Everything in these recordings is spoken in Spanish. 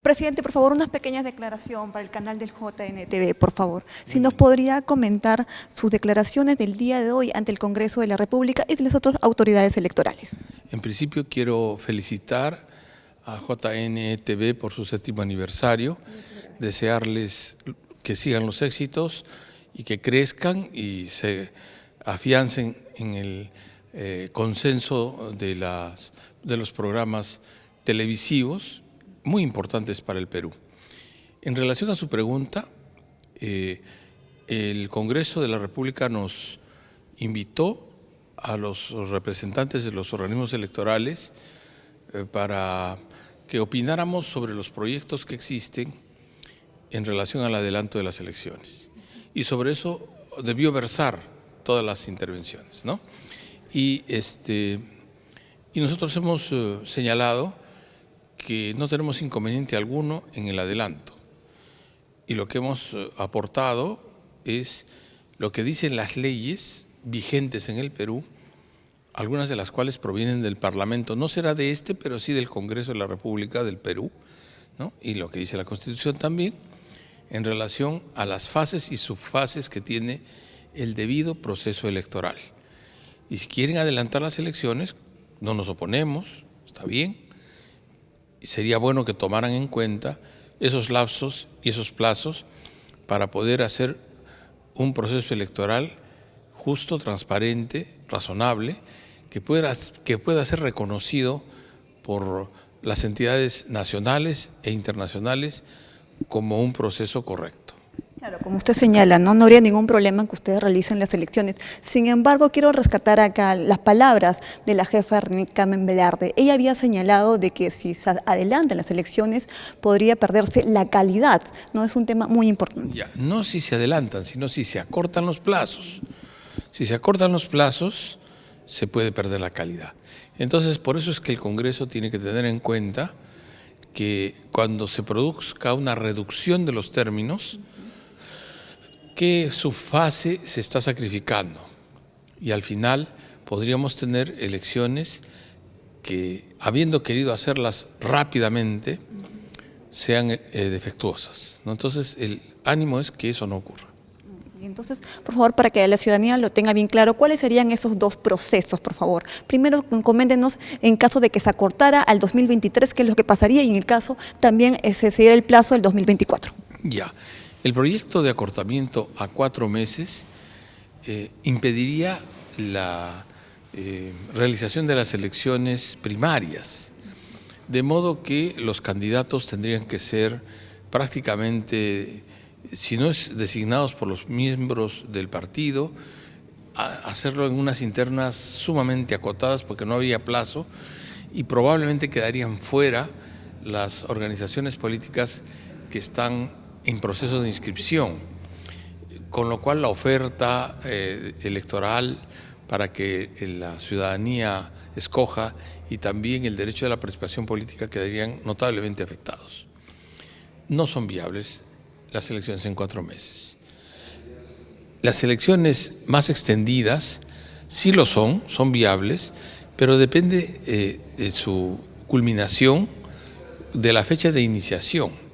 Presidente, por favor, una pequeña declaración para el canal del JNTV, por favor. Si nos podría comentar sus declaraciones del día de hoy ante el Congreso de la República y de las otras autoridades electorales. En principio quiero felicitar a JNTV por su 7º aniversario, desearles que sigan los éxitos y que crezcan y se afiancen en el consenso de los programas televisivos muy importantes para el Perú. En relación a su pregunta, el Congreso de la República nos invitó a los representantes de los organismos electorales para que opináramos sobre los proyectos que existen en relación al adelanto de las elecciones. Y sobre eso debió versar todas las intervenciones, ¿no? Y nosotros hemos señalado que no tenemos inconveniente alguno en el adelanto. Y lo que hemos aportado es lo que dicen las leyes vigentes en el Perú, algunas de las cuales provienen del Parlamento, no será de pero sí del Congreso de la República del Perú, ¿no? Y lo que dice la Constitución también, en relación a las fases y subfases que tiene el debido proceso electoral. Y si quieren adelantar las elecciones, no nos oponemos, está bien, y sería bueno que tomaran en cuenta esos lapsos y esos plazos para poder hacer un proceso electoral justo, transparente, razonable, que pueda ser reconocido por las entidades nacionales e internacionales como un proceso correcto. Claro, como usted señala, no habría ningún problema en que ustedes realicen las elecciones. Sin embargo, quiero rescatar acá las palabras de la jefa Carmen Velarde. Ella había señalado de que si se adelantan las elecciones podría perderse la calidad, ¿no? Es un tema muy importante. Ya, no si se adelantan, sino si se acortan los plazos. Si se acortan los plazos, se puede perder la calidad. Entonces, por eso es que el Congreso tiene que tener en cuenta que cuando se produzca una reducción de los términos, que su fase se está sacrificando y al final podríamos tener elecciones que, habiendo querido hacerlas rápidamente, sean defectuosas, ¿no? Entonces, el ánimo es que eso no ocurra. Entonces, por favor, para que la ciudadanía lo tenga bien claro, ¿cuáles serían esos dos procesos, por favor? Primero, coméntenos en caso de que se acortara al 2023, qué es lo que pasaría, y en el caso también se diera el plazo del 2024. Ya. El proyecto de acortamiento a 4 meses impediría la realización de las elecciones primarias, de modo que los candidatos tendrían que ser prácticamente, si no es designados por los miembros del partido, hacerlo en unas internas sumamente acotadas porque no habría plazo y probablemente quedarían fuera las organizaciones políticas que están en proceso de inscripción, con lo cual la oferta electoral para que la ciudadanía escoja y también el derecho de la participación política quedarían notablemente afectados. No son viables las elecciones en 4 meses. Las elecciones más extendidas sí lo son viables, pero depende de su culminación de la fecha de iniciación.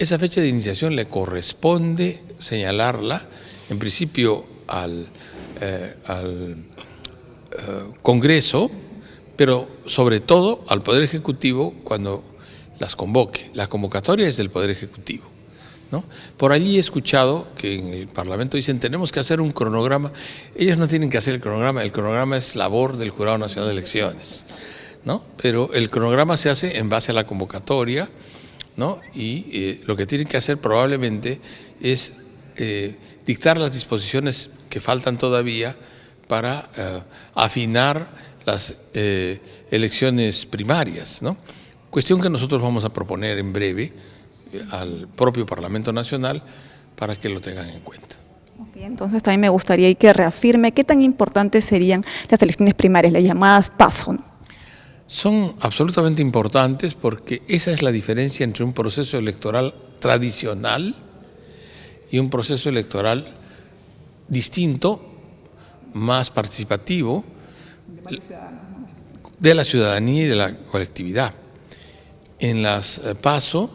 Esa fecha de iniciación le corresponde señalarla, en principio al Congreso, pero sobre todo al Poder Ejecutivo cuando las convoque. La convocatoria es del Poder Ejecutivo, ¿no? Por allí he escuchado que en el Parlamento dicen tenemos que hacer un cronograma. Ellos no tienen que hacer el cronograma es labor del Jurado Nacional de Elecciones, ¿no? Pero el cronograma se hace en base a la convocatoria, ¿no? Y lo que tienen que hacer probablemente es dictar las disposiciones que faltan todavía para afinar las elecciones primarias, ¿no? Cuestión que nosotros vamos a proponer en breve al propio Parlamento Nacional para que lo tengan en cuenta. Okay, entonces también me gustaría que reafirme qué tan importantes serían las elecciones primarias, las llamadas PASO, ¿no? Son absolutamente importantes porque esa es la diferencia entre un proceso electoral tradicional y un proceso electoral distinto, más participativo, de la ciudadanía y de la colectividad. En las PASO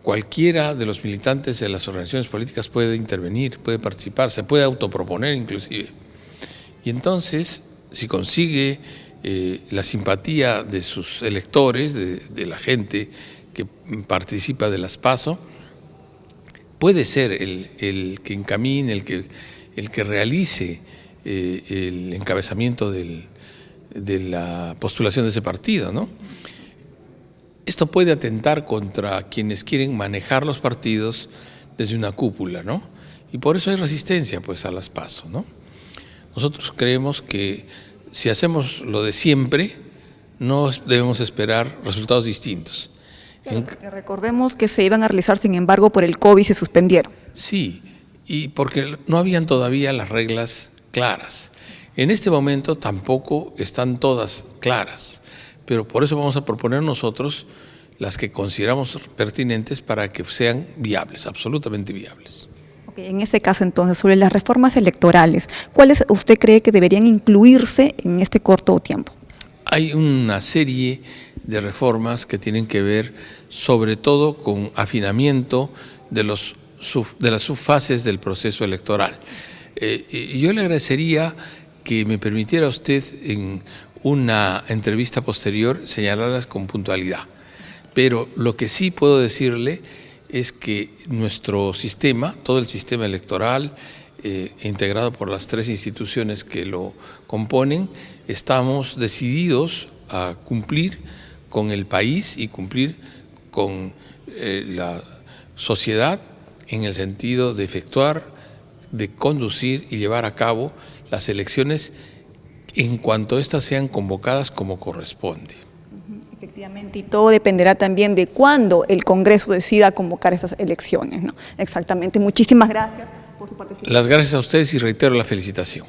cualquiera de los militantes de las organizaciones políticas puede intervenir, puede participar, se puede autoproponer inclusive. Y entonces, si consigue la simpatía de sus electores, de la gente que participa de las PASO, puede ser el que encamine, el que realice el encabezamiento de la postulación de ese partido, ¿no? Esto puede atentar contra quienes quieren manejar los partidos desde una cúpula, ¿no? Y por eso hay resistencia, pues, a las PASO, ¿no? Nosotros creemos que si hacemos lo de siempre, no debemos esperar resultados distintos. Porque recordemos que se iban a realizar, sin embargo, por el COVID se suspendieron. Sí, y porque no habían todavía las reglas claras. En este momento tampoco están todas claras, pero por eso vamos a proponer nosotros las que consideramos pertinentes para que sean viables, absolutamente viables. En este caso, entonces, sobre las reformas electorales, ¿cuáles usted cree que deberían incluirse en este corto tiempo? Hay una serie de reformas que tienen que ver sobre todo con afinamiento de las subfases del proceso electoral. Yo le agradecería que me permitiera usted en una entrevista posterior señalarlas con puntualidad. Pero lo que sí puedo decirle es que nuestro sistema, todo el sistema electoral, integrado por las 3 instituciones que lo componen, estamos decididos a cumplir con el país y cumplir con la sociedad en el sentido de efectuar, de conducir y llevar a cabo las elecciones en cuanto éstas sean convocadas como corresponde. Efectivamente, y todo dependerá también de cuándo el Congreso decida convocar esas elecciones, ¿no? Exactamente. Muchísimas gracias por su participación. Las gracias a ustedes y reitero la felicitación.